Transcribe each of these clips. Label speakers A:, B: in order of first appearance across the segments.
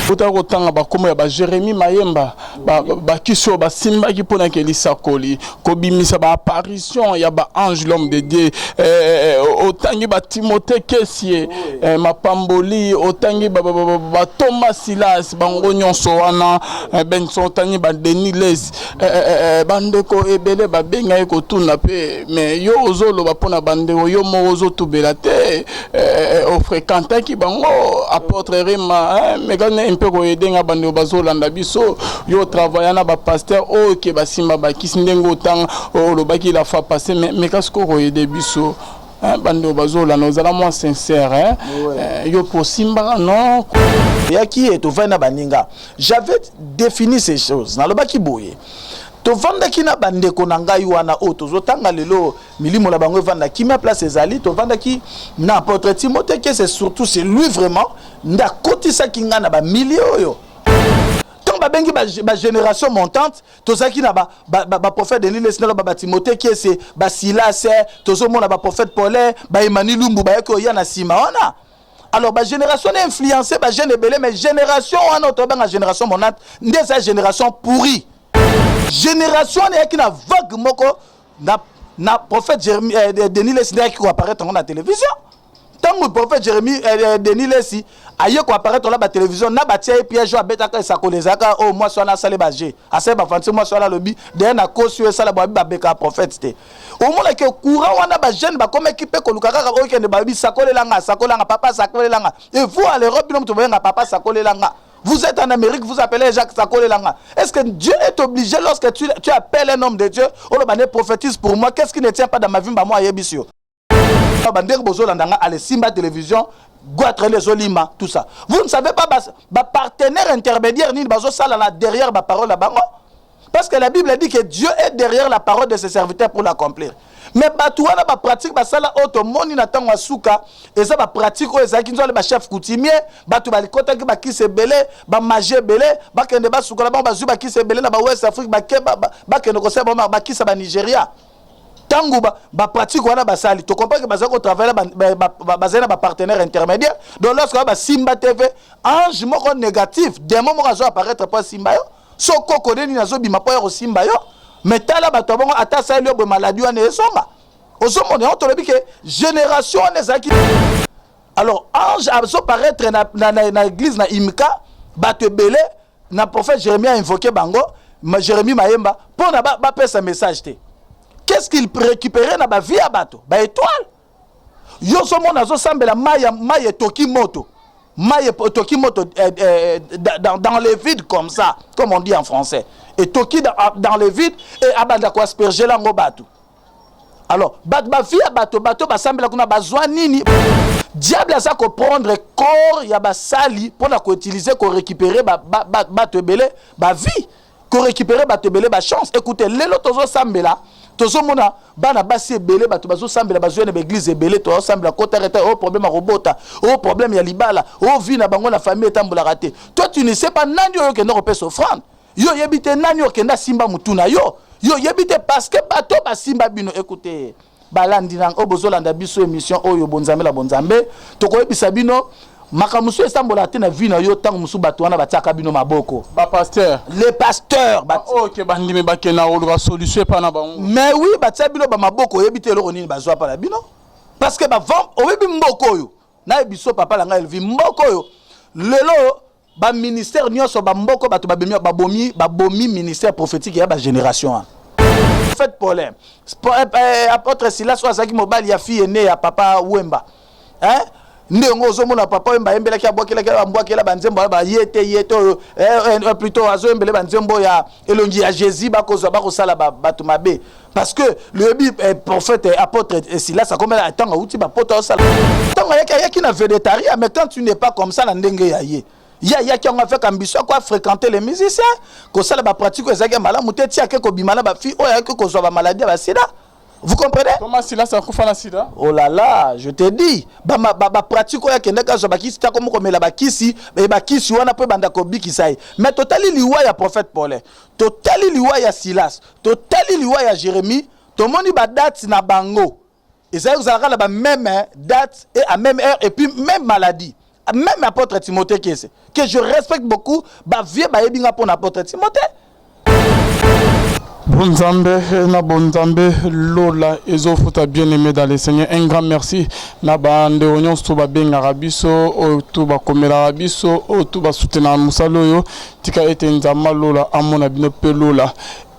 A: Otako tanga bakomo ya ba Jérémy Mayemba ba kiso ba simba ki pona ke lisakoli ko bimisa ba apparition ya ba ange l'homme de Dieu otangi ba Timothée Kessie mapamboli otangi ba Thomas Silas bango nyonso wana benso otangi ba Denis Les bandeko ebele ba benga ko tuna pe mais yo ozolo ba pona bandeko yo mo ozo tubela te o fréquenter ki bango apôtre Rema mais quand peu ko edenga bande bazolanda biso yo travailler na ba pasteur o ke basimba ba kisindengo tang o lo baki la fois passé mais qu'est-ce ko aider biso bande bazolanda nous allons moins sincère yo pour simba non
B: yaki et to vana baninga j'avais défini ces choses na lo baki boye to vanda ki na bande ko nanga wana o to zotanga lelo milimo la bango vanda ki ma place ezali to vanda ki na apôtre Timothée que c'est surtout c'est lui vraiment nda kotisa kinga na ba millions yo tant ba bengi ba génération montante to zaki na ba prophète Denis Lesnelo ba Timothée que c'est ba Silas to zo mona ba prophète Paul ba Emmanuel Lumbu ba yako ya na sima ona. Alors ba génération est influencée ba jeune belé mais génération wana to ba génération montante ndeza génération pourrie. Génération qui na vague moko na prophète Jérémie Denis Lessi qui apparaître dans la télévision. Tant que prophète Jérémie Denis Lessi aye ko apparaître dans la télévision na batia piège a betaka sa kolezaka oh moi so na sale baje ase ba fanti moi so la lobby de na kosu sala ba beka prophète te au monde que courant wana ba jeune ba comme équipe ko lukaka o kende ba bi sakolelanga papa sakolelanga et vous à l'Europe non to benga papa sakolelanga. Vous êtes en Amérique, vous appelez Jacques Sakolelanga. Est-ce que Dieu est obligé, lorsque tu appelles un homme de Dieu, on le prophétise pour moi, qu'est-ce qui ne tient pas dans ma vie, bah moi, Yébissio? Allez, Simba Télévision, Guatre les Olima, tout ça. Vous ne savez pas, partenaire intermédiaire, ni derrière ma parole là-bas. Parce que la Bible dit que Dieu est derrière la parole de ses serviteurs pour l'accomplir. Mais batouana ba pratique ba sala auto moni na tango suka eza ba pratique o ezaki nzo ba chef coutumier batou ba likota ki ba kise belé ba manger belé ba kende ba suka ba zu ba kise belé na ba West Afrique ba ke ba kende ko seba ba kisa ba Nigeria tango ba pratique wana ba sali to comprends que ba zako travailler ba zena ba partenaire intermédiaire donc lorsque ba Simba TV ange moko négatif démon moko zo apparaître pas Simba yo soko kodeni na zo bima po yo Simba yo. Mais tala bato bongo ata sa liyo maladie wana esonga osomone on tolobi que génération nezaki alors ange azo paraître na église na imka bato belé na prophète Jérémie a invoqué bango Jérémie Mayemba pour na ba pesa message te qu'est-ce qu'il récupérer na ba vie à bato ba étoile yo somone azo sambela maya toki moto dans les vides comme ça, comme on dit en français. Et toki dans les vides et abanda ko asperger lango bato. Alors, ba fille bato ba sambela kuna bazwa nini? Diable a ça ko prendre corps ya ba sali pour na ko utiliser ko récupérer bato belé ba vie, ko récupérer bato belé ba chance. Écoutez, lelo tozo sambela tozo mona bana basi belé bato bazo sambela bazo na église belé to sambela ko tareta au problème à robota au problème ya libala au vie na bango na famille tambola raté toi tu ne sais pas nani yo ke ndoko pesa offrande yo yebite nani yo ke nda simba mutuna yo yebite parce que bato ba simba bino écoutez balandi nang obozolanda biso émission oyo bonzambe la bonzambe to ko yebisa bino makamuso esambola te na vie na yo tango musu bato wana batiaka bino maboko
A: ba pasteur
B: les pasteurs
A: OK bandimi bakena o ba solution pa na bango
B: mais oui batia bino ba maboko yebite loko nini bazwa pa la bino parce que ba vent o yebi mboko yo na biso papa la nga elvi mboko yo lelo ba ministère nyonso ba mboko bato babomi ministère prophétique ya ba génération fait problème apôtre Silas Azaki mobali ya fille né ya papa Wemba hein ndongo ozomona papa Wemba embelaki abwakelaka ambwakela banzembo ba yete plutôt azo embele banzembo ya elongi ya Jésus bakozwa bakosala bato mabe parce que le prophète apôtre Silas a comme attend outi ba poto sala tant yaki na végétarien mais quand tu n'es pas comme ça na ndenge ya ye ya qui ont fait ambition quoi fréquenter les musiciens ko sala ba pratique ezaki mala muteti ake ko bimana ba fi oya ke ko zo ba maladie ba sida. Vous comprenez?
A: Comment Silas a fait la sida?
B: Oh là là, je te dis, pratique oya kende ka zo ba kisi ta comme la ba kisi wana pe banda ko biki sai. Mais totali liwa ya prophète Paul. Totali liwa ya Silas. Totali liwa ya Jérémie. To moni ba date na bango. Et ça vous allez la même date et à même heure et puis même maladie. même apôtre Timothée que je respecte beaucoup, bah vieux bah ebinga pour apôtre Timothée.
A: Bonzambe, na bonzambe, Lola, ezofuta bien-aimé dans le Seigneur. Un grand merci. Na bande onyon stuba ben arabiso, o tuba komela arabiso, o tuba soutenir musaloyo. Tika ete nzama Lola, amona bino pe Lola.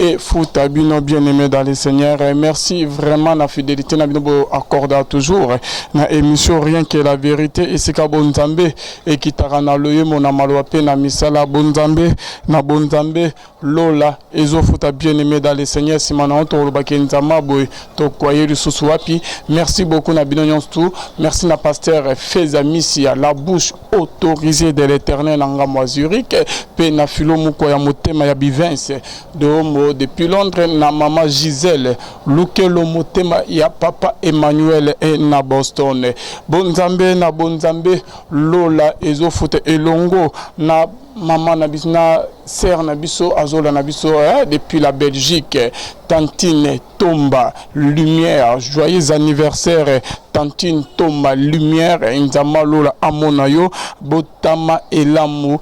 A: Et futa bino bien-aimé dans le Seigneur. Merci vraiment la fidélité na bino accordé toujours. Na émission rien que la vérité et c'est ka bonzambe et qui tarana loye mona malwape na misala bonzambe na bonzambe Lola ezofuta bien-aimé dans le Seigneur. Simana to lobaki nzama boy to koyer lisusu wapi. Merci beaucoup na bino nyonstu. Merci na pasteur Fezamisi à la bouche autorisée de l'Éternel nanga moi Zurich pe na filo muko ya motema ya Bivens de homo depuis Londres na maman Gisèle lukelo motema ya papa Emmanuel et na Boston. Bonzambe na bonzambe Lola ezofuta elongo na maman na biso na sœur na biso azola na biso depuis la Belgique. Tantine Tomba Lumière, joyeux anniversaire Tantine Tomba Lumière nzama Lola amonayo botama elamu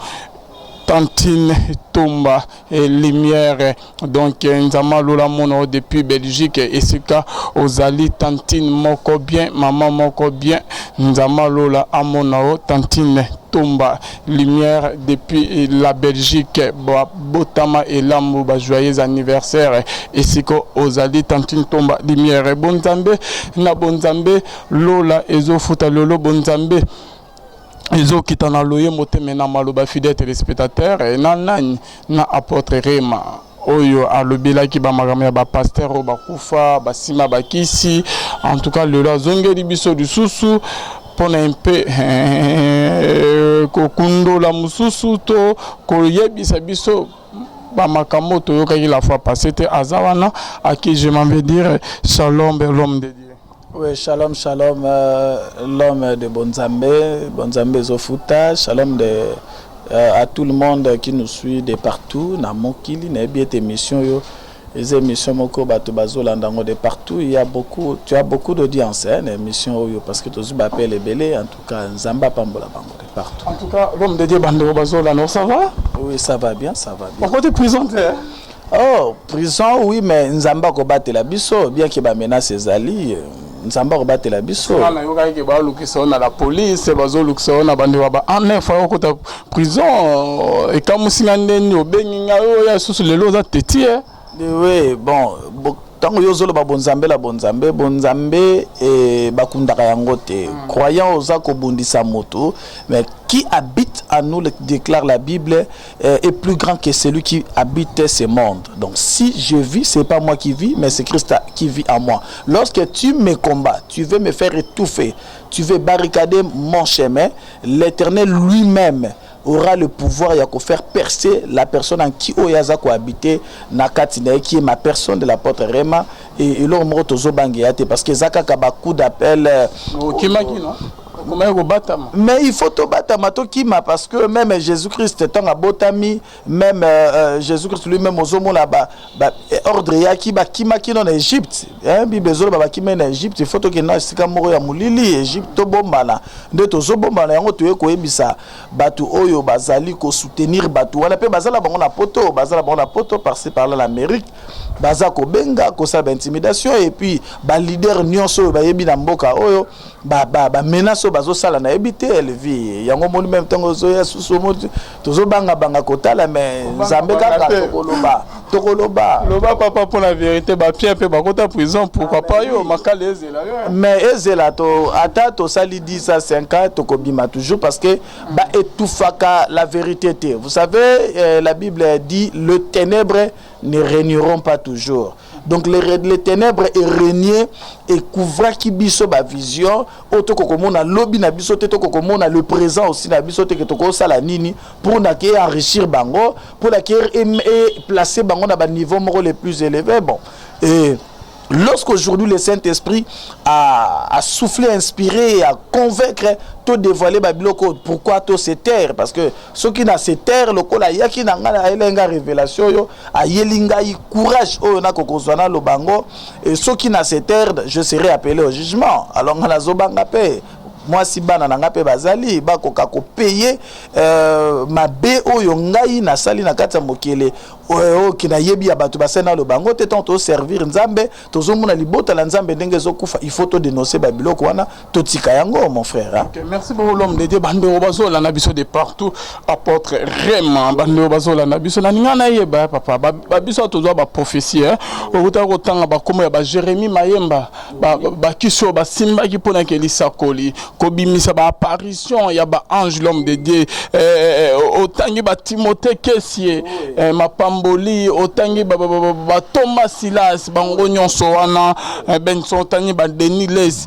A: Tantine Tomba et Lumière, donc nzama Lola mono depuis Belgique et ce cas aux ali Tantine moko bien maman moko bien nzama Lola amonao Tantine Tomba Lumière depuis la Belgique botama et l'amour joyeux anniversaire et ce cas aux ali Tantine Tomba Lumière bonzambe na bonzambe Lola ezofuta lolo bonzambe Izo kitana loye moteme na maloba fidèle téléspectateur et na apôtre Rema oyo alobela ki ba makambo ya ba pasteur o ba kufa ba sima ba kisi en tout cas le zongeli biso du susu pona mpe kokundo la mususu to koyebisa biso ba makambo to yokaki la fois passée te azawana à qui je m'en vais dire shalom l'homme de Dieu.
B: Oui, shalom, shalom, l'homme de Bonzambe, Bonzambe Zofuta, shalom à tout le monde qui nous suit de partout, na mokili, na bien émission yo, les émissions moko bato bazolandango de partout, tu as beaucoup d'audience, hein, émission yo, parce que tu m'appelles les belés, en tout cas, Nzamba Pambola Bango de partout.
A: En tout cas, l'homme de Dieu bando bazolano, ça va?
B: Oui, ça va bien, ça va bien.
A: Pourquoi tu es prison?
B: Oh, prison, oui, mais Nzamba ko bate la biso, bien qu'il ba menace ses alliés. Nzamba ko bate la biso.
A: Na yoka ke ba lukisa na la police, bazo lukisa na bande ba en fa ko ta prison et comme singande ni obenginga yo ya susu lelo za tetie.
B: Oui, bon, tango yozolo ba bonzambe la bonzambe et bakundaka yango te. Croyant aux ko bundisa moto, mais qui habite en nous, déclare la Bible, est plus grand que celui qui habite ce monde. Donc si je vis, c'est pas moi qui vis, mais c'est Christ qui vit en moi. Lorsque tu me combats, tu veux me faire étouffer, tu veux barricader mon chemin, l'Éternel lui-même aura le pouvoir de faire percer la personne en qui Oyaza habité Nakatine, qui est ma personne de l'apôtre Rema, et l'homme parce que Zaka Kabakou d'appel. Mais il faut te battre Kima parce que même Jésus-Christ est un botami, même Jésus-Christ lui-même aux hommes là-bas, ordre yaki ba Kima qui en Égypte, hein, Bibezolo ba Kima en Égypte, il faut que na sika moro ya mulili Égypte to bombana, de to zo bombana yango to ko ebisa batu oyo bazali ko soutenir batu wana pe bazala bango na poto par-ci par là l'Amérique, bazako benga ko sa intimidation et puis ba leader nyonso ba yebi na mboka oyo ba menace bazo sala na ebité elle vit yango moni même tango zo ya susu moto tozo banga kotala mais Nzambe kaka tokoloba
A: loba papa pour la vérité ba pierre pe ba kota prison pourquoi pas yo makale ezela yo
B: mais ezela to ata to sali 10 à 5 ans tokobima toujours parce que ba etufaka la vérité te. Vous savez la Bible dit le ténèbres ne régneront pas toujours. Donc les ténèbres est régné et couvra qui biso ba vision auto kokomona lobby na biso te to kokomona le présent aussi na biso te que toko sala nini pour na ke enrichir bango pour la ke et placer bango na ba niveau moko les plus élevés. Bon, et lorsqu'aujourd'hui le Saint-Esprit a soufflé, inspiré, a convaincre, tout dévoiler Babiloko, pourquoi tout se taire? Parce que ceux qui n'a se taire, le kola yaki nanga elenga révélation yo, a yelinga y courage o na kokozwana lo bango et ceux qui n'a se taire, je serai appelé au jugement. Alors on a zobanga pe moi si bana nanga pe bazali ba koka ko payer mabe oyo ngai na sali na kati ya mokele o kina yebi ya bato basena lo bango te tant to servir nzambe tozomona libota la nzambe ndenge zokufa il faut to dénoncer ba biloko wana to tika yango mon frère hein?
A: Okay, merci beaucoup l'homme de Dieu bande obazo la nabiso de partout apôtre vraiment bande obazo la nabiso na ninga na yeba papa ba biso tozo ba prophétie hein okuta kotanga ba komo ya ba Jérémie Mayemba ba kiso ba simba ki pona ke lisakoli ko bimisa ba apparition ya ba ange l'homme de Dieu otangi ba Timothée Kessie mapamboli otangi ba Thomas Silas bango nyonso wana Benson tangi ba Denis Les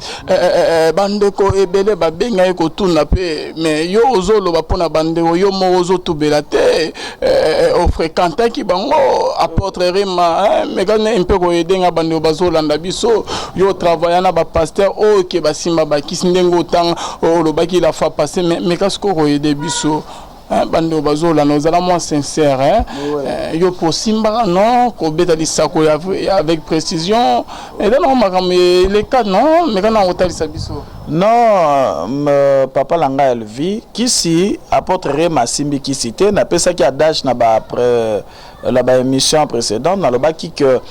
A: bandeko ebele ba benga ko tuna pe mais yo ozolo ba pona bandeko yo mo ozo tubela te o fréquenter ki bango apôtre Rema mais quand un peu ko edenga bandeko bazolanda biso yo travailler na ba pasteur o ke basimba ba kisindengo tang o lo baki la fois passé mais qu'est-ce ko aider biso bande bazola nous allons moins sincère hein yo pour simba non ko beta lisako avec précision et là on m'a les cas non mais quand on otali sabiso
B: non papa langa elvi kisi apôtre Rema simbi qui cité na pesa ki adage na ba après la ba émission précédente na lo baki que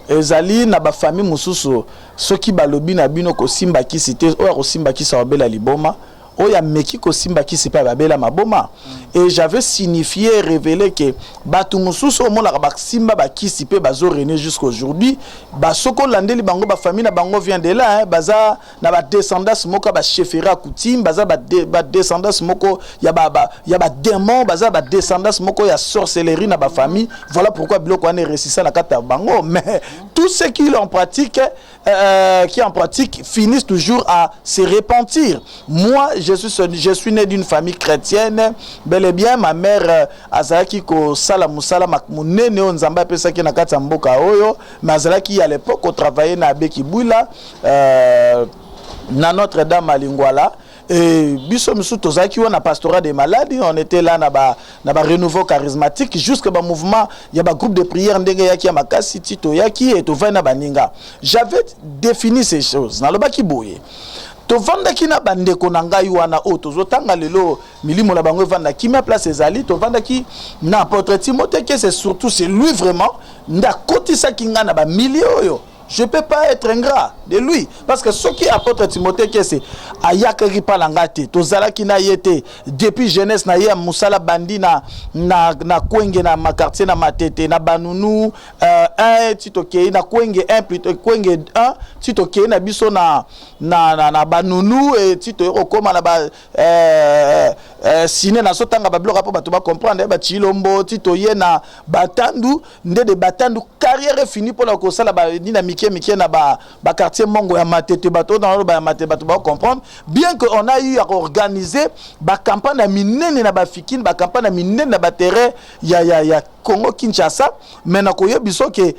B: ezali na ba famille mususu soki balobi na bino ko simba ki cité o ko simba ki sa obela liboma oya meki ko simba ki sipa babela maboma et j'avais signifié révélé que batu mususu o mona ba simba ba ki sipe bazo rené jusqu'aujourd'hui ba soko landeli bango ba famille na bango vient de là hein, baza na ba descendance moko ba chefera coutume baza ba descendance moko ya ba démon baza ba descendance moko ya sorcellerie na ba famille voilà pourquoi biloko ane récissa na kata bango mais tout ce qui en pratique finissent toujours à se repentir. Moi je suis né d'une famille chrétienne bel et bien ma mère azalaki ko sala musala mamunene on nzamba pesa ki na kata mboka oyo mazalaki à l'époque au travailler na Bekibula na Notre-Dame à Lingwala. Et biso misu tozaki wana pastorat des maladies on était là na ba renouveau charismatique jusqu'à ba mouvement il y a ba groupe de prière ndenge yaki ya makasi tito yaki et to vana baninga j'avais défini ces choses na lobaki boye to vanda kina bandeko na ngai wana o tozotanga lelo milimo la bango vanda ki ma place ezali to vanda ki na apôtre Timothée que c'est surtout c'est lui vraiment nda kotisa kinga na ba milieu yo. Je ne peux pas être ingrat de lui. Parce que ce qui apporte Timothée, c'est Ayakari Palangate, Tozala qui n'a été depuis jeunesse, na yé Moussala Bandi na Kwenge na ma quartier na Matete, na Banounou, un Tito Kei, na Kwenge 1 plutôt, Kwenge 1, Tito Kei na Biso na Banounou, et Tito Okoma na ba Sine na Sotanga Bablo Rapo Batuba comprendre, Chilombo, Tito Ye na Batandu, Nde de Batandu, carrière finie pour la Kosala dynamique. Miké na ba quartier Mongo ya Matete bato dans le ba Matete bato ba comprendre bien que on a eu à organiser ba campagne na minene na ba fikine ba campagne na minene na ba terrain ya Congo Kinshasa mais na koye biso ke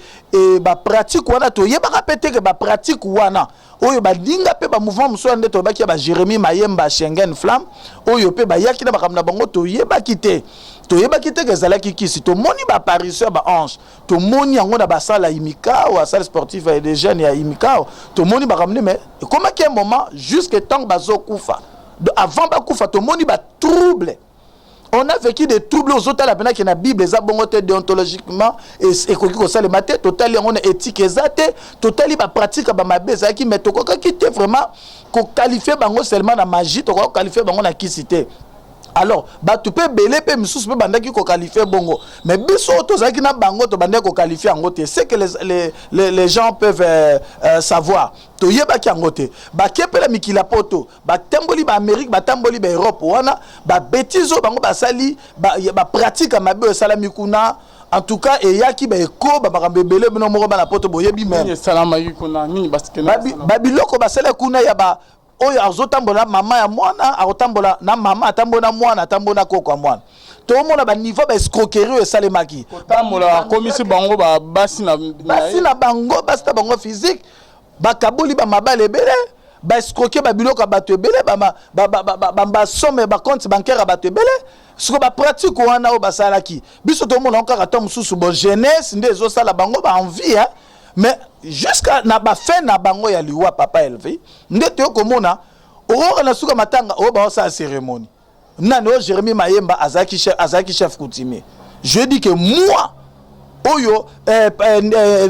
B: ba pratique wana to yeba répéter que ba pratique wana oyo ba dinga pe ba mouvement muso ndé to ba ki ba Jérémie Mayemba Schengen Flamme oyo pe ba yaki na ba kamna bango to yeba kité to yeba kité que zalaki kisi to moni ba apparition ba ange to moni yango na ba sala imika ou salle sportive et des jeunes ya imika to moni ba ramener mais comment qu'un moment jusqu'à temps bazo kufa avant ba kufa to moni ba trouble. On a vécu des troubles aux autres, la qui na Bible, les abongotés déontologiquement, et qu'on ça le matin, total, on est éthique exacte, total, il pratique à ma base, qui met au coca qui était vraiment, qu'on qualifie bango seulement la magie, qu'on qualifie bango la qui cité. Alors, tu peux belé, pe moussous, pe bandaki ko qualifier bongo. Mais biso to zaki na bango to bandaki ko qualifier en côté. C'est que les gens peuvent savoir. To yeba ki en côté. Ba kepe la mikila poto. Ba tamboli ba Amérique, ba tamboli ba Europe wana. Ba bêtiso bango ba sali, ba pratique à mabe sala mikuna. En tout cas, et yaki ba eko ba bakambe belé bino moko ba na poto boyebi même.
A: Salama yikuna nini baskena.
B: Babiloko ba sala kuna ya ba oyo azotambola mama ya mwana azotambola na mama atambola mwana atambola koko mwana to mona ba niveau ba escroquerie e salemaki
A: tambola komisi bango ba basi na
B: bango physique ba kaboli ba mabale bele ba escroquer ba biloko bato bele ba somme ba compte bancaire bato bele ce que ba pratique wana o basalaki biso to mona encore atom susu bon jeunesse ndezo sala bango ba envie hein. Mais jusqu'à na ba fin na bango ya liwa papa élevé ndete komona oro na suka matanga o ba sa cérémonie nano Jérémie Mayemba azaki chef coutumier. Je dis que moi oyo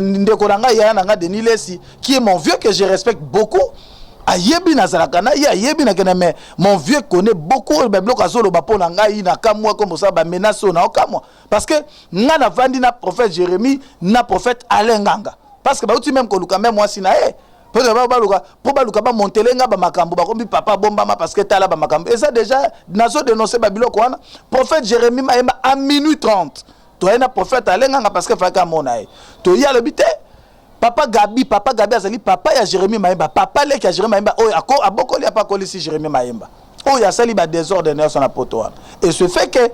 B: ndeko nanga ya nanga Denis Lesi qui est mon vieux que je respecte beaucoup. Ayebi nazalaka na ya ayebi na kena mais mon vieux connaît beaucoup ba bloka zolo ba pona ngai na kamwa comme ça ba menace na okamwa parce que nga na vandi na prophète Jérémie na prophète Alain Nganga parce que ba uti même ko luka même moi sina pour baluka ba montelenga ba makambo ba kombi papa bombama parce que tala ba makambo et ça déjà nazo dénoncer ba biloko wana prophète Jérémie Mayemba à minuit 30 to ena prophète Alain Nganga parce que faka mona to ya le bité papa Gabi azali papa ya Jérémie Mayemba papa leki ya Jérémie Mayemba oyo abokoli apakoli si Jérémie Mayemba oyo asali ba désordre na son apotoa et ce fait que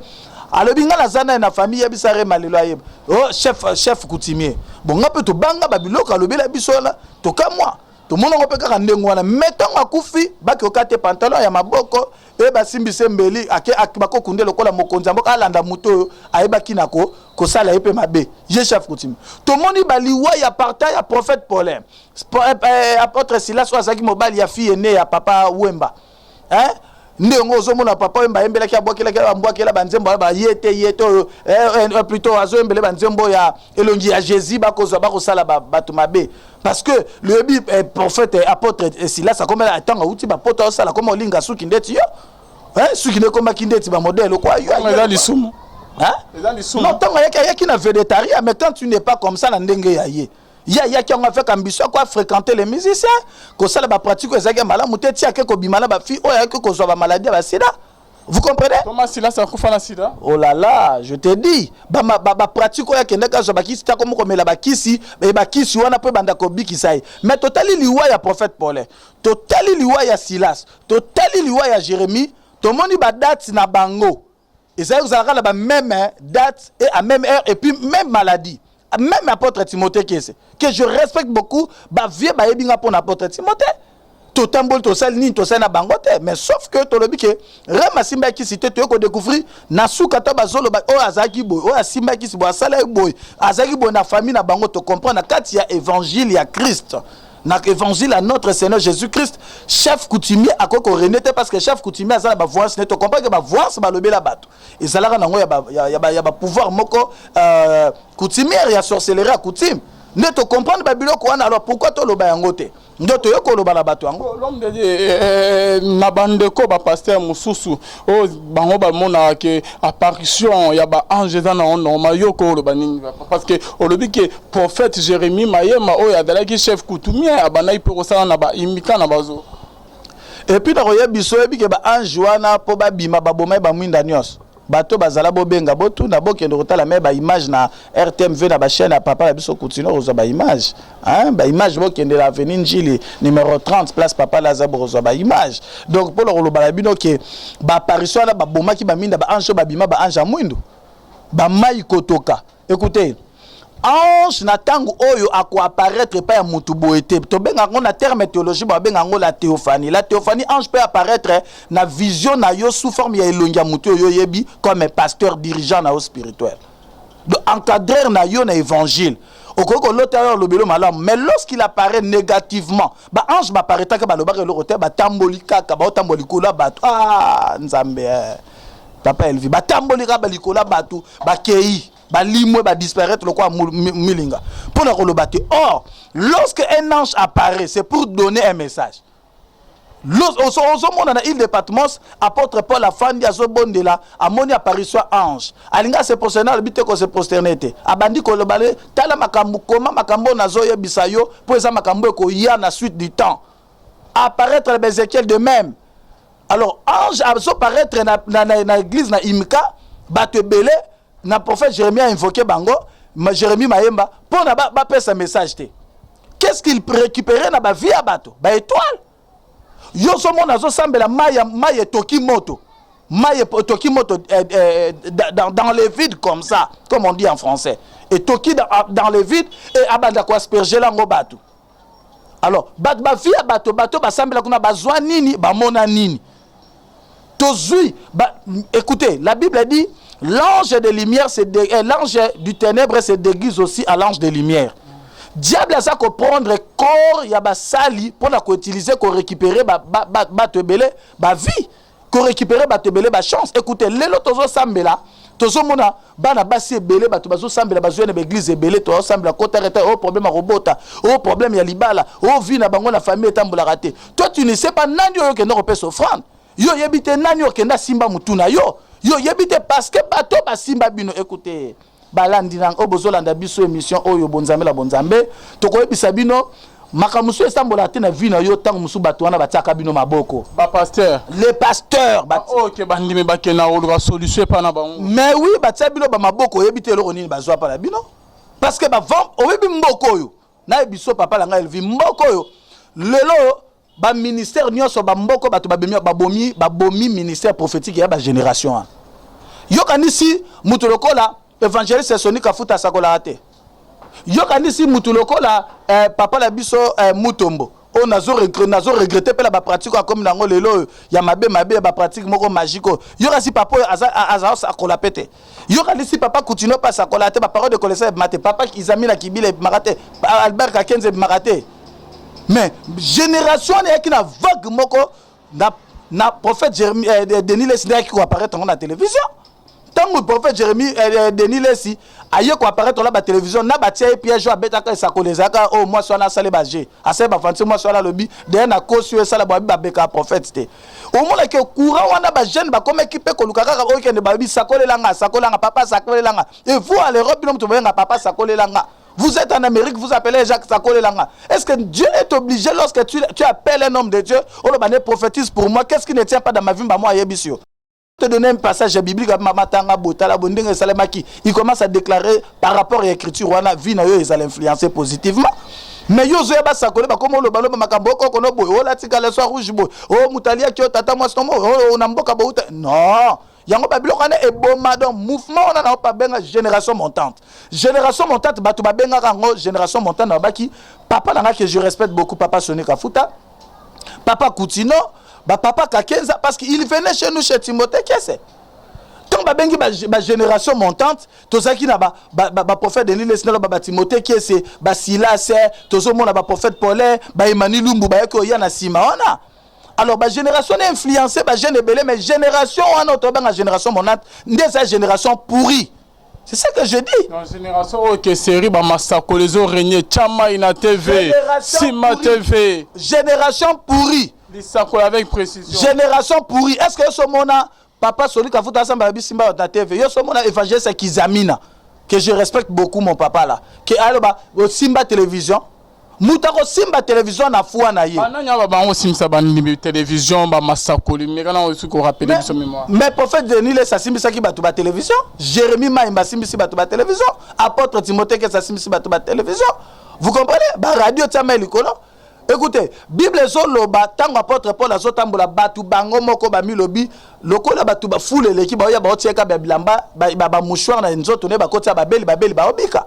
B: alobinga na zana na famille ya bisare malelo ayeba oh chef coutumier bon ngape to banga ba biloko alobela bisola to ka moi to mona ngope kaka ndengo wana metonga kufi baki okate pantalon ya maboko e basimbi sembeli akibako kunde lokola mokonza mboka alanda muto ayeba kinako ko sala epe mabe je chef coutumier to moni baliwa ya parta ya prophète Paulin apôtre Silas azaki mobali ya fille né ya papa Wemba ndenge ozomona papa Wemba embelaki abokelaki ambwakela banzembo ba yete plutôt azoembele banzembo ya elongi ya Jésus bakosala bato mabe parce que le prophète apôtre Silas akomela atanga uti ba poto osala comme olinga suki ndeti yo suki ne komaki ndeti ba modèle quoi yo
A: eza lisumu
B: non tonga yaki na végétarien mais quand tu n'es pas comme ça na ndenge ya ye ya qui ont fait ambition quoi fréquenter les musiciens que ça ba pratique ezaki malamu te tia ke ko bimala ba fi oya ke ko zo ba maladie ba sida. Vous comprenez?
A: Thomas Silas akufa na sida.
B: Oh là là, je te dis, ba pratique oya kende ka zo ba kisi ta comme komela ba kisi, ba kisi wana pe banda ko bikisai. Mais totali liwa ya prophète Paulin, totali liwa ya Silas, totali liwa ya Jérémie, to moni ba date na bango. Et ça vous allez la même date et à même heure et puis même maladie. Même apôtre Timothée que je respecte beaucoup, ba vieux ba ebinga pour apôtre Timothée. To tambol to sel ni to sel na bangote, mais sauf que to lobi que rema simba ki cité to ko découvrir na suka to bazolo ba o azaki boy, o asimba ki si bo sala boy, azaki boy na famille na bango to comprendre kati ya évangile ya Christ. Na évangile à notre Seigneur Jésus-Christ, chef coutumier à quoi renete parce que chef coutumier ça ba voix ne to comprendre que ba voix ba lobi la bato. Et ça là nango ya ba pouvoir moko coutumier ya sorcellerie à coutume. Ne te comprendre babiloko wana alors pourquoi to loba yango te? Ndoto yoko loba la bato yango.
A: L'homme de Dieu na bandeko ba pasteur mususu o bango ba mona ke apparition ya ba ange dans na normal yoko loba nini parce que olobi ke prophète Jérémie Mayemba o ya dalaki chef coutumier abana ipo sala na ba imika na bazo.
B: Et puis na roya biso ebi ke ba ange wana po ba bima ba bomai ba mwinda nyos. Bato bazala bobenga botu na bokendo kotala me ba image na RTMV na ba chaîne à papa biso continue ozo ba image ba image bokende la avenue Njili numéro 30 place papa Lazaro ozo ba image donc pour le ba bino ke ba apparition na ba bomaki ba minda ba ange ba bima ba ange mwindo ba mai kotoka écoutez ange na tango oyo ako apparaître pas ya mutu boete to benga ngo na terme théologie ba benga ngo la théophanie ange peut apparaître na vision na yo sous forme ya elongia mutu yo yebi comme un pasteur dirigeant na au spirituel de encadrer na yo na évangile okoko l'auteur le belo malam mais lorsqu'il apparaît négativement ba ange ba paraîtra ka ba lobaka le rote ba tamboli kaka ba tamboli kola bato nzambe papa elvi ba tamboli ka ba likola bato ba kei ba limwe ba disparaître le quoi milinga pour la kolobate. Or lorsque un ange apparaît c'est pour donner un message. Lorsque on a l'île de Patmos apôtre Paul a fandi azobondela amoni apparition ange alinga se prosterner le bite ko se prosterner te abandi ko lobale tala makambo koma makambo nazo yebisa yo pour ça makambo ko ya na suite du temps apparaître Ézéchiel de même. Alors ange azo paraître na église na Imka bato belé na prophète Jérémie a invoqué bango Jérémie Mayemba pour na ba pesa message te. Qu'est-ce qu'il récupérer na ba vie à bato ba étoile yo somo nazo sambela maye toki moto dans les vides comme ça comme on dit en français et toki dans les vides et abanda ko asperger lango bato. Alors ba vie à bato ba sambela kuna bazwa nini ba mona nini tozui écoutez la Bible dit l'ange de lumière l'ange du ténèbre se déguise aussi à l'ange de lumière. diable a ça ko prendre corps ya ba sali pour la ko utiliser ko récupérer ba te belé ba vie, ko récupérer ba te belé ba chance. Écoutez, lelo tozo sambela tozo mona bana basi belé ba to bazo sambela bazo na église belé to sambela ko tareta au problème à robota, au problème ya libala, au vie na bango na famille tambola raté. Toi tu ne sais pas nani yo kenda repès offrande. Yo yebite nani yo kenda simba mutuna yo. Yo yebite parce que bato ba simba bino. Écoutez, balandi nang obozolanda biso émission oyo bonzambe la bonzambe to ko yebisa bino makamuso esambola te na vie na yo tango musu bato wana batiaka bino maboko
A: ba pasteur
B: les pasteurs
A: OK bandimi bakena oluka solution pa na bango.
B: Mais oui batia bino ba maboko yebite eloko nini bazwa pa na bino parce que ba vent oyebi mboko oyo na biso papa la nga elvi mboko oyo lelo ba ministère nyonso ba mboko bato babomi ministère prophétique ya ba génération yo kanisi mutu lokola évangéliste Sonika Futa sakola te. Yo kanisi mutu lokola papa la biso mutombo. O nazo regretter pe la ba pratique comme nango lelo ya mabe ba pratique moko magique. Yo kasi papa aza sakola pete. Yo kanisi papa continue pas sakola te ba parole de connaissance mate papa Izamina Kibile marate Albert Kakenze marate. Mais génération ne qui na vague moko na prophète Jérémie Denis Leslie qui apparaître dans la télévision. Tant que le prophète Jérémie Denis Leslie aye ko apparaître là ba télévision na ba tie piège abeta ka sakolezaka oh moi so na sale baje ase ba fanti moi so la lobi de na kosu sala ba beka prophète te au moins que courant wana ba jeune ba comme équipe ko lukaka o kende ba bi sakolelanga papa sakolelanga et vous à l'Europe non to benga papa sakolelanga. Vous êtes en Amérique, vous appelez Jacques Sakolelanga. Est-ce que Dieu est obligé lorsque tu appelles un homme de Dieu, on le prophétise pour moi, qu'est-ce qui ne tient pas dans ma vie, moi yebisio. Te donner un passage biblique à Mamatanga Botala Bonding et Salemaki. Il commence à déclarer par rapport à l'écriture, on a vu ils allaient influencer positivement. Mais yo zoya ba sakole ba comme le balo ba makamboko kono boy o la tika le soir rouge boy o mutalia ki o tata moi stomo o na mboka ba non yango ba biloko na eboma donc mouvement on a pas benga génération montante batu ba benga rango génération montante na baki papa nanga que je respecte beaucoup papa Sonika Futa papa Koutino ba papa Kakenza parce qu'il venait chez nous chez Timothée Kesse. Tant ba bengi ba génération montante tozaki na ba prophète Denis Leslie ba Timothée Kesse ba Silas tozo mona ba prophète Paulin ba Emmanuel Lumbu ba yako ya na Simaona. Alors ba génération est influencée ba jeune belé mais génération on auto ba génération montante ndeza génération pourrie. C'est ça que je dis.
A: Non, génération OK série ba masako les orignes Chama ina TV, Sima TV.
B: Génération pourrie.
A: Lisako avec précision.
B: Génération pourrie. Est-ce que ce mona papa Sonika Futa samba bisimba ta TV. Yo so mona évangéliste Kizamina que je respecte beaucoup mon papa là. Que aloba au Simba télévision. Mutako Simba télévision na foi na ye.
A: Ananya ba bango simsa ba télévision ba masakoli mais kana osu ko rappeler biso mémoire.
B: Mais prophète Denis le simbisa ki batu ba télévision. Jérémie Maïmba simbisi batu ba télévision. Apôtre Timothée que simbisi batu ba télévision. Vous comprenez? Ba radio tama likolo. Écoutez, Bible zoloba tango apôtre Paul azotambola batu bango moko ba milobi lokola batu ba foule leki ba ya ba otieka ba bilamba ba mouchoir na nzoto ne ba kotia ba beli ba obika.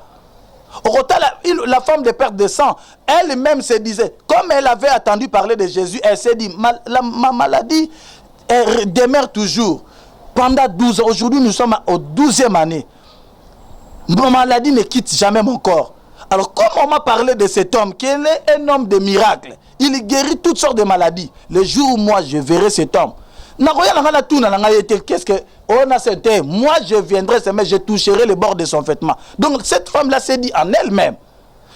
B: La femme de perte de sang, elle-même se disait, comme elle avait attendu parler de Jésus, elle s'est dit, ma maladie demeure toujours. Pendant 12 ans, aujourd'hui nous sommes au 12e année. Ma maladie ne quitte jamais mon corps. Alors comme on m'a parlé de cet homme, qui est un homme de miracle, il guérit toutes sortes de maladies. Le jour où moi je verrai cet homme, qu'est-ce que on a c'était moi je viendrai mais je toucherai le bord de son vêtement. Donc cette femme là s'est dit en elle-même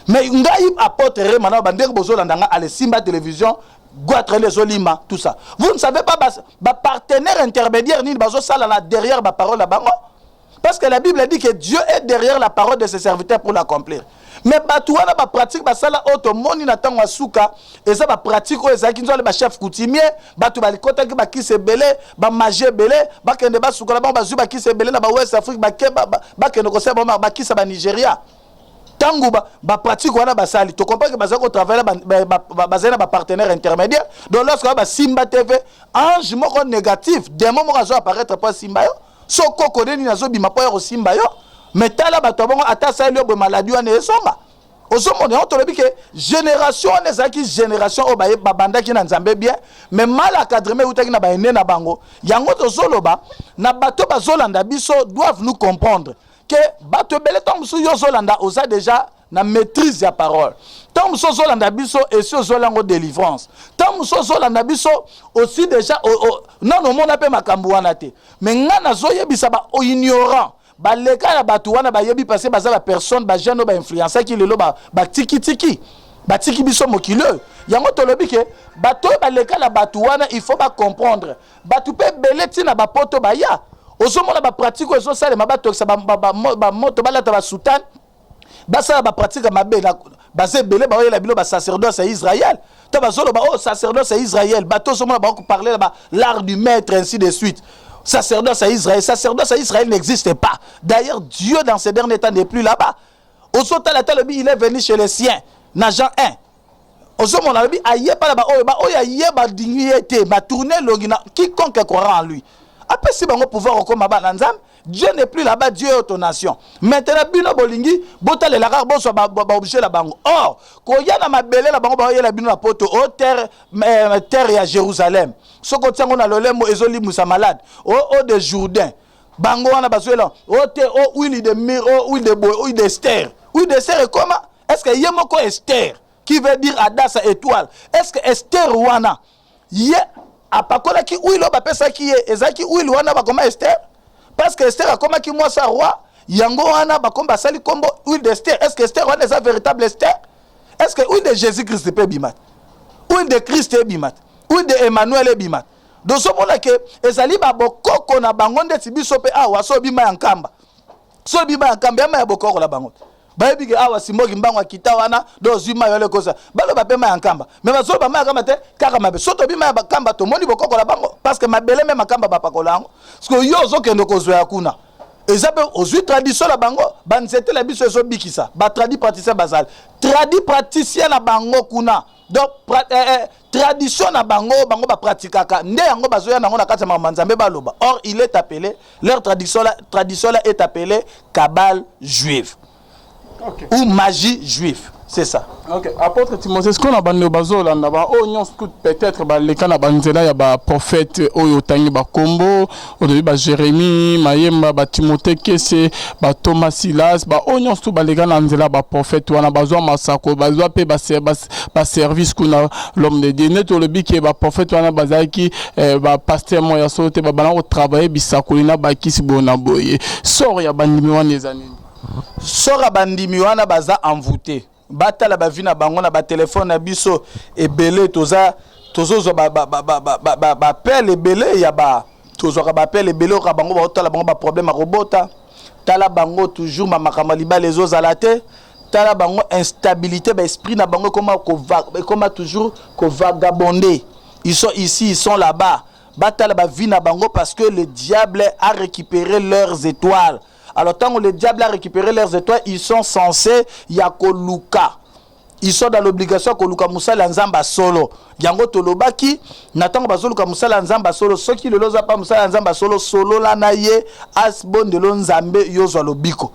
B: mais ngai apôtre maintenant bander bozolandanga à la Simba télévision goitre les olima tout ça. Vous ne savez pas ba partenaire intermédiaire ni bazo sala là derrière ba parole là bango parce que la Bible dit que Dieu est derrière la parole de ses serviteurs pour l'accomplir. Mais batouana ba pratique ba sala auto moni na tango asuka et ça ba pratique o ezaki nzo le ba chef coutumier batu ba likota ki ba kise belé ba magie belé ba kende ba suka ba zu ba kise belé na ba West Afrique ba kende ko se ba kisa ba Nigeria tango ba pratique wana ba sali to comprendre que ba zako travailler ba zena ba partenaire intermédiaire donc lorsque ba Simba TV ange moko négatif démon moko zo apparaître pour Simba yo soko kodeni nazo bima pour Simba yo. Mais tala batabongo ata sa lio be maladie wana esonga osomone on tolobi ke génération nezaki génération o baye babanda ki na nzambe bien mais mal encadré utaki na baene na bango yango tozoloba na bato bazolanda biso doivent nous comprendre que bato bele tomsu yo zolanda oza déjà na maîtrise ya parole. Tant que nous sommes biso et si nous sommes délivrance. Tant que nous sommes biso aussi déjà non non mon appelle makambuana te. Mais ngana zoye bisaba ignorant. Ba leka ya batu wana ba yebi passer baza la personne ba jeune ba influencer qui lelo ba tiki tiki. Ba tiki biso mokile. Yango tolobi ke bato ba leka la batu wana il faut ba comprendre. Batu pe beleti na ba poto ba ya. Ozomona ba pratique ozo sale ma bato sa ba moto ba lata ba sultan. Basa ba pratique mabe na basé belé ba oyela bilo ba sacerdoce à Israël. To ba zolo ba oh sacerdoce à Israël. Bato somona ba parler là-bas l'art du maître ainsi de suite. Sacerdoce à Israël n'existe pas. D'ailleurs, Dieu dans ces derniers temps n'est plus là-bas. Il est venu chez les siens, dans Jean 1. Quiconque croira en lui. Après, si on pouvoir Dieu n'est plus là-bas, Dieu est autonation. Maintenant, bino bolingi, bota le lagar bo so ba objet la bango. Or, ko yana mabele la bango ba yela bino la poto au terre à Jérusalem. Ce qu'on tient on a le lemo ezoli musa malade. Au de Jourdain. Bango wana bazuela. Au te au huile de miro, huile de bois, huile d'Esther. Huile d'Esther est comment? Est-ce que yemoko Esther qui veut dire Adassa étoile? Est-ce que Esther wana ye apakola ki huile ba pesa ki ezaki huile wana ba koma Esther? Parce que Esther a comme qui moi sa roi, yango wana ba komba sali kombo huile d'Esther. Est-ce que Esther wana est sa véritable Esther? Est-ce que huile de Jésus-Christ peut bimat? Huile de Christ est bimat? Huile de Emmanuel est bimat? Donc ce moment que ezali ba bokoko na bangonde tibiso pe awa so bima yankamba. So bima yankamba ya bokoko la bangonde. Ba bige awa simoki mbangwa kitawana do zuma yole kosa. Balo ba pema yankamba. Mais bazo ba ma kama te kaka mabe. Soto bima ya bakamba to moni bokoko la bango parce que mabele même makamba ba pakolango. Parce que yo zo kendo kozwa yakuna. Ezabe ozui tradition la bango banzete la biso zo bikisa. Ba tradi praticien basal. Tradi praticien la bango kuna. Donc tradition na bango ba pratikaka nde yango bazoya nango na kati ya manzambe baloba. Or il est appelé leur tradition là est appelée cabale juive.
A: Okay.
B: Ou magie juive, c'est ça.
A: Ok, apôtre Timothée, ce qu'on a banné au bazola, peut-être les cas banzela ya ba prophète oyo tangi ba kombo, au début ba Jérémie, Mayemba, ba Timothée Kese, ba Thomas Silas, ba onions tout ba les gars nanzela ba prophète wana bazwa masako, bazwa pe ba service kuna l'homme de Dieu, net le bi ke ba prophète wana bazaki ba pasteur moya sote ba bana au travailler bisako ina ba kisi bona boye. Sort ya bandimi wana ezani.
B: Sora bandimi wana baza envoûté. Batala ba vina bango na ba téléphone na biso ebele tozo ba appel ebele ya ba tozo ba appel ebele ka bango ba tala bango ba problème a robota. Tala bango toujours ma makamaliba les os alate. Tala bango instabilité ba esprit na bango comment toujours ko vagabonder. Ils sont ici, ils sont là-bas. Batala ba vina bango parce que le diable a récupéré leurs étoiles. Alors, tant que le diable a récupéré leurs étoiles, ils sont censés yakoluka. Ils sont dans l'obligation koluka musala nzamba solo. Yango tolobaki, natango bazoluka musala nzamba solo. Ceux qui le loza pas musala nzamba solo la naye asbon de l'onzambe yozo lobiko.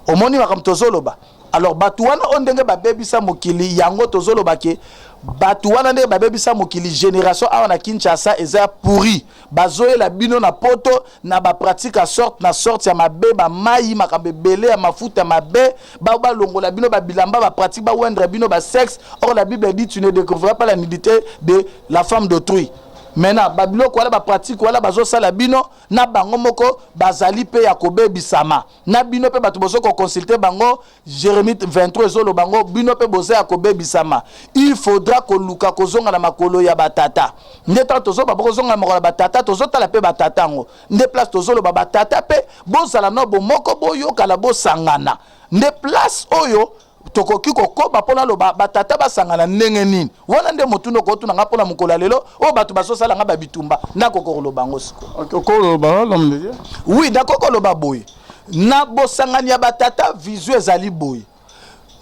B: Omoni makam tozoloba. Alors, batuwana ondenge babebisa mokili yango tozoloba ke batuwana ndenge babebisa mokili génération awana Kinshasa eza pourri. Bazoye la bino na poto na ba pratique à sorte ya mabe ba mai makabebele ya mafuta ya mabe ba longola bino ba bilamba ba pratique ba wendre bino ba sexe. Or la Bible dit tu ne découvriras pas la nudité de la femme d'autrui. Maintenant babilo ko wala ba pratique wala bazo sala bino na bango moko bazali pe ya kobebisama na bino pe bato bozo ko consulter bango Jérémie 23 ezolo bango bino pe bozo ya kobebisama. Il faudra ko luka ko zonga na makolo ya batata ndeta tozo ba bozo zonga na makolo ya batata tozo tala pe batata ngo nde place tozo lo ba batata pe bozala no bo moko boyo kala bo sangana nde place oyo tokoki kokoba pona lo batata basangana ndenge nini wana nde motuno ko tuna ngapona mukola lelo o batu basosala nga babitumba na kokolo bango siko
A: kokolo ba l'homme de Dieu.
B: Oui na kokolo ba boy na bosangani ya batata visuel zali boy.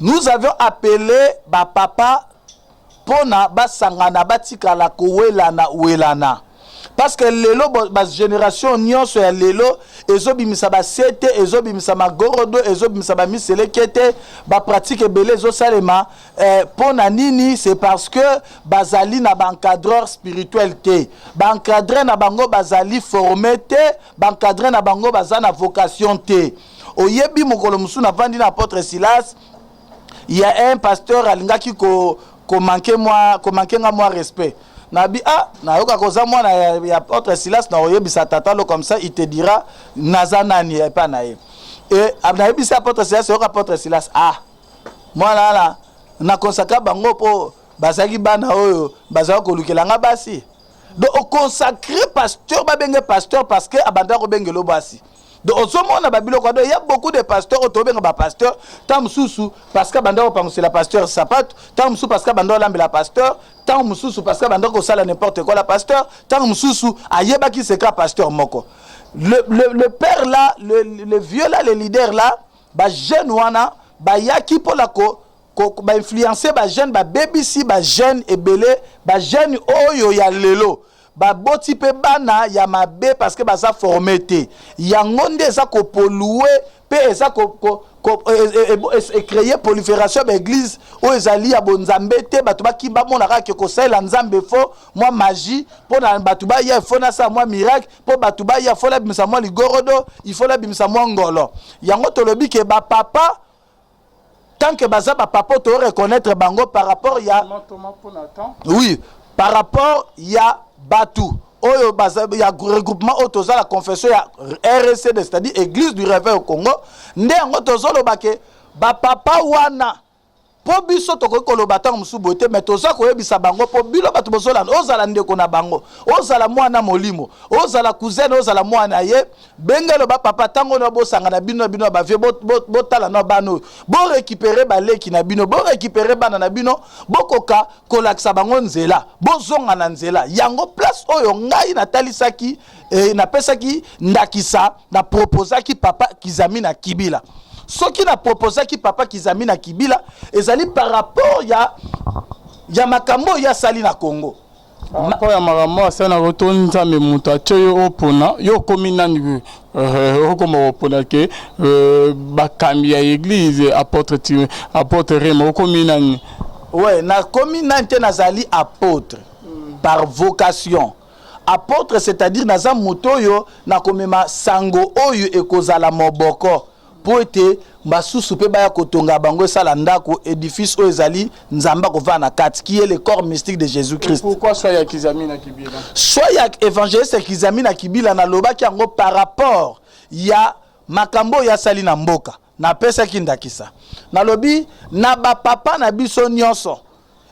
B: Nous avions appelé ba papa pona basangana batikala ko welana parce que lelo ba génération nyonso ya lelo ezobimisa ba sete ezobimisa magorodo ezobimisa ba miselekete ba pratique belé ezosalema pona nini c'est parce que bazali na ba encadreur spirituel te ba encadrer na bango bazali formé te ba encadrer na bango bazana vocation te oyebi mokolo musu na vandi na apôtre Silas il y a un pasteur alingaki ko manquer moi respect. Nabi na yoka koza moi na ya apôtre Silas na oyebisa tata lo comme ça il te dira nazanani pas nae. Et na yebisa apôtre Silas yoka apôtre Silas moi là na consacrer bango po bazaki bana oyo bazaka kolukelanga basi. Donc on consacrer pasteur ba benge pasteur parce que abanda ko bengelo basi. Donc il y a beaucoup de pasteurs autour ba pasteur tant mususu parce que banda ko penser la pasteur sapat tant mususu parce que banda lambe la pasteur tant mususu parce que banda ko sala n'importe quoi la pasteur tant mususu ayeba ki secret pasteur moko. Le père là le vieux là le leader là ba jeune wana ba yaki pour la ko ba influencer ba jeune ba baby si ba jeune ebele ba jeune oyo ya lelo ba boti pe bana ya mabe parce que baza formé te yango nde eza ko polluer pe eza ko créer prolifération ba église o ezali ya bonzambe te bato ba kimba mona ka ke ko sala nzambe fo moi magie pour na bato ba ya fo na sa moi miracle pour bato ba ya fo la bimisa moi ligorodo il faut la bimisa moi ngolo yango tolobi ke ba papa tant que baza ba papa to reconnaître bango par rapport ya oui par rapport ya Batu, oyo baza ya regroupement autoza la confession ya RSC c'est-à-dire Église du Réveil au Congo, nde yango tozolo bake ba papa wana po biso toko koloba tang musubote mais toza ko yebisa bango po bilo batu bozola ozala ndeko na bango ozala mwana molimo ozala cousin ozala mwana ye bengelo ba papa tango no bosanga na bino ba vie botala no bano bo récupérer ba leki na bino bo récupérer bana na bino bokoka kolakisa bango nzela bozonga na nzela yango place oyo ngai na talisaki na pesaki ndakisa na proposaki papa Kizami na Kibila. Ce qui n'a proposé qui papa Kizami na Kibila ezali par rapport ya makambo ya sali na Congo.
A: Rapport ya makambo asana rotonza me muta cheyo opona yo komina ni okoma opona ke bakambi ya église apôtre Remo komina ni.
B: Ouais, na komina nte nazali apôtre par vocation. Apôtre c'est-à-dire naza motoyo na komema sango oyo ekozala moboko. Pour être basusu pe baya kotonga bango sala ndako édifice o ezali nzamba ko va na kat qui est le corps mystique de Jésus-Christ.
A: Pourquoi soit ya Kizami na Kibila?
B: Soit ya évangéliste Kizami na Kibila na lobaki yango par rapport ya makambo ya sali na mboka na pesa kindakisa. Na lobi na ba papa na biso nyonso.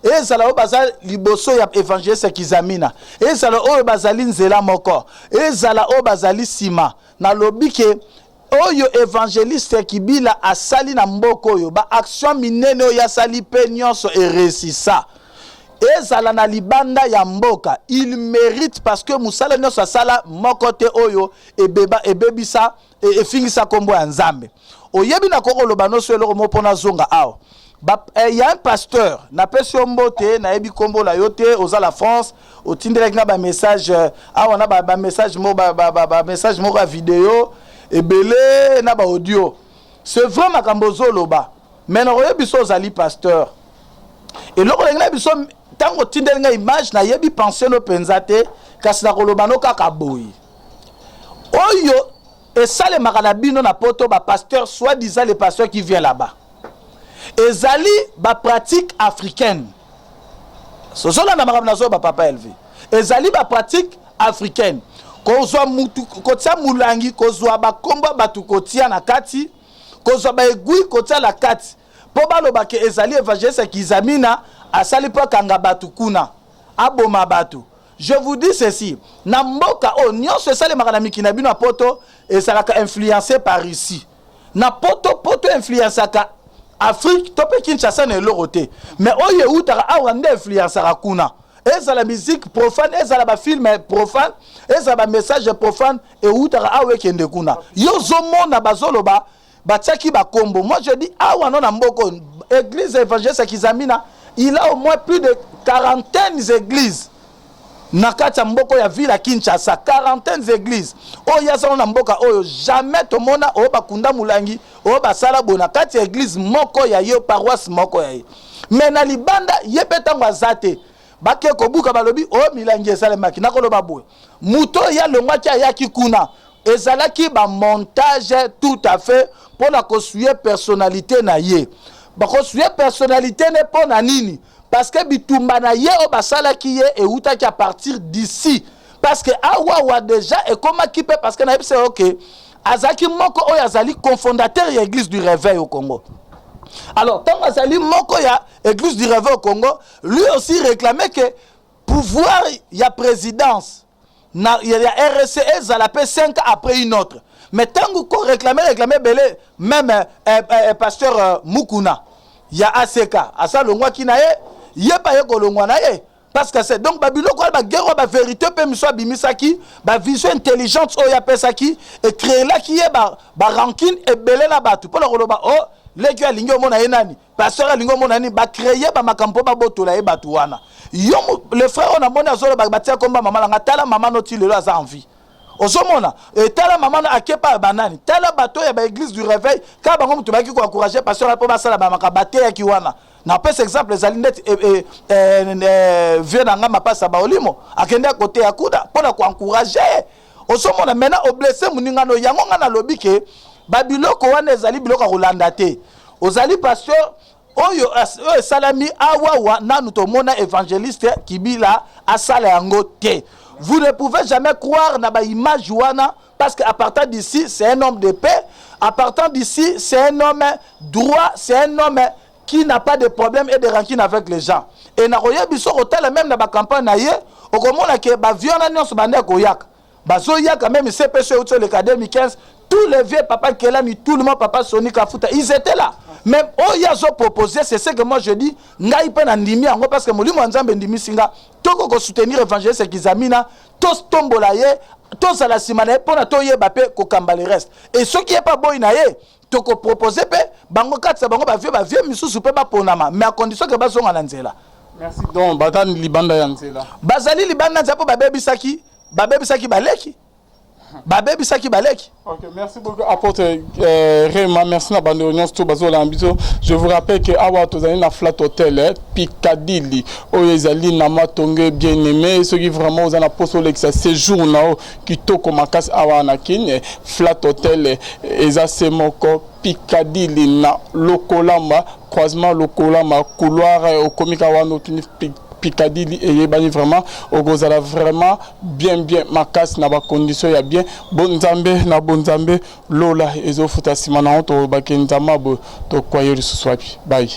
B: Ezala o bazali liboso ya évangéliste Kizamina. Ezala o bazali nzela moko. Ezala o bazali sima. Na lobi ke oyo évangéliste Kibila asali na mboko oyo ba action minene oyo asali pe nyonso eresisa ezala na libanda ya mboka il mérite parce que musala nyonso asala moko te oyo ebebisa efingisa kombo ya Nzambe oyebi na kokoloba noso eloko mopona zonga awa y a un pasteur na pesi mbote na yebi kombo la yote ozala France otindelaki na ba message awa na ba message mo ba message mo ka vidéo ebele na ba audio c'est vrai makambo zoloba mais na oyebi so zali pasteur et loko lenga biso tango tindelinga image na yebi penser no penzate kasi na koloba no kaka boyi oyo esale makala bino na poto ba pasteur soi-disant les pasteurs qui viennent là-bas ezali ba pratique africaine sozola na makambo nazo ba papa élevé ezali ba pratique africaine kozwa mutu kotia mulangi kozwa bakomba batu kotia na kati kozwa baegui kotia la kati po baloba ke ezali évangéliste Kizamina asali po kanga batu kuna aboma batu. Je vous dis ceci na mboka o nyonso esale makana mikina bino poto esalaka influencé par ici na poto influencaka Afrique tope Kinshasa na elorote mais oye utara awa nde influencera kuna eza la musique profane eza la ba film profane eza ba message profane et utara awe kende kuna yo zomona bazoloba batiaki ba kombo. Moi je dis awa non na mboko église évangéliste Kizamina il a au moins plus de 40 églises na kati ya mboko ya ville ya Kinshasa 40 églises oyo yazana na mboka oyo jamais tomona o bakunda mulangi o basala bona kati ya église moko ya yo paroisse moko ya ye mais na libanda yepetango azate bake kobuka balobi o milangi esalemaki nakoloba boye muto ya longwaki ayaki kuna ezalaki ba montage tout à fait pour la construire personnalité na ye bakosuye personnalité ne po na nini parce que bitumba na ye o basala ki ye et outaki à partir d'ici parce que awa déjà et comment qui peut parce que na c'est OK azaki moko oyo azali cofondateur ya église du réveil au Congo. Alors tant azali moko ya église du réveil au Congo, lui aussi réclamait que pouvoir ya présidence na ya RCE ça la paix 5 après une autre. Mais tant qu'on réclamait belé même pasteur Mukuna ya ACK asa longwa kinaye ye pa ye ko longwa na ye parce que c'est donc babilo ko ba guerre ba vérité pe miso bimisaki ba vision intelligente o ya pesaki et créer là qui est ba rancune et belé na batu pour le koloba oh leki ya lingo mona ye nani pasteur lingo mona ni ba créer ba makampo ba botola ye batu wana yo le frère on a mona zolo ba batia komba mama la ngatala mama noti lelo aza en vie osomona et tala maman akepa banani tala bato ya ba église du réveil ka bango mutu baki ko encourager pasteur po basala ba makabate ya kiwana na pese exemple les alinettes vieux nanga mapasa ba olimo akende côté ya kuda pona ko encourager osomona maintenant o blessé muningano yango ngana lobike babiloko wana ezali biloko kolanda te ozali pasteur oyo salami awawa nanu to mona évangéliste kibila asala yango te. Vous ne pouvez jamais croire na ba image wana parce qu'à partir d'ici c'est un homme de paix, à partir d'ici c'est un homme droit, c'est un homme qui n'a pas de problème et de rancune avec les gens. Et na roya biso hôtel même na ba campagne na ye, okomona ke ba viona nyonso bande ko yak. Bazo yak quand même CPC au le cas 2015, tous les vieux papa Kelani, tout le monde papa Sonic Afuta, ils étaient là. Même Oyazo proposé, c'est ce que moi je dis, ngai pe na ndimi yango parce que molimo nzambe ndimi singa, toko ko soutenir évangéliste Kizamina, tos tombola ye, tos ala simana pona to ye bape ko kamba le reste. Et ce qui est pas boy na ye, toko proposer pe bango katsa bango ba vieux misusu pe ba ponama, mais à condition que ba zonga na nzela.
A: Merci donc batani libanda ya nzela.
B: Bazali libanda nzapo ba bebisaki baleki. Babebi saki baleki.
A: Ok, merci beaucoup apôtre Réma, merci na bande union sto bazola ambito. Je vous rappelle que awa tozali na Flat Hotel Piccadilly oyo ezali na matonge bien aimé ceux qui vraiment aux na poso lexa séjour na kitoko makasi awa na kin Flat Hotel eza semoko Piccadilly na Lokolamba croisement Lokolamba couloir au komika wana tuni Piccadilly et yebani vraiment ogozala vraiment bien makasi na ba condition ya bien bonzambe na bonzambe lola ezofuta simana to bakenzama bo to kwayo lisusu wapi bye.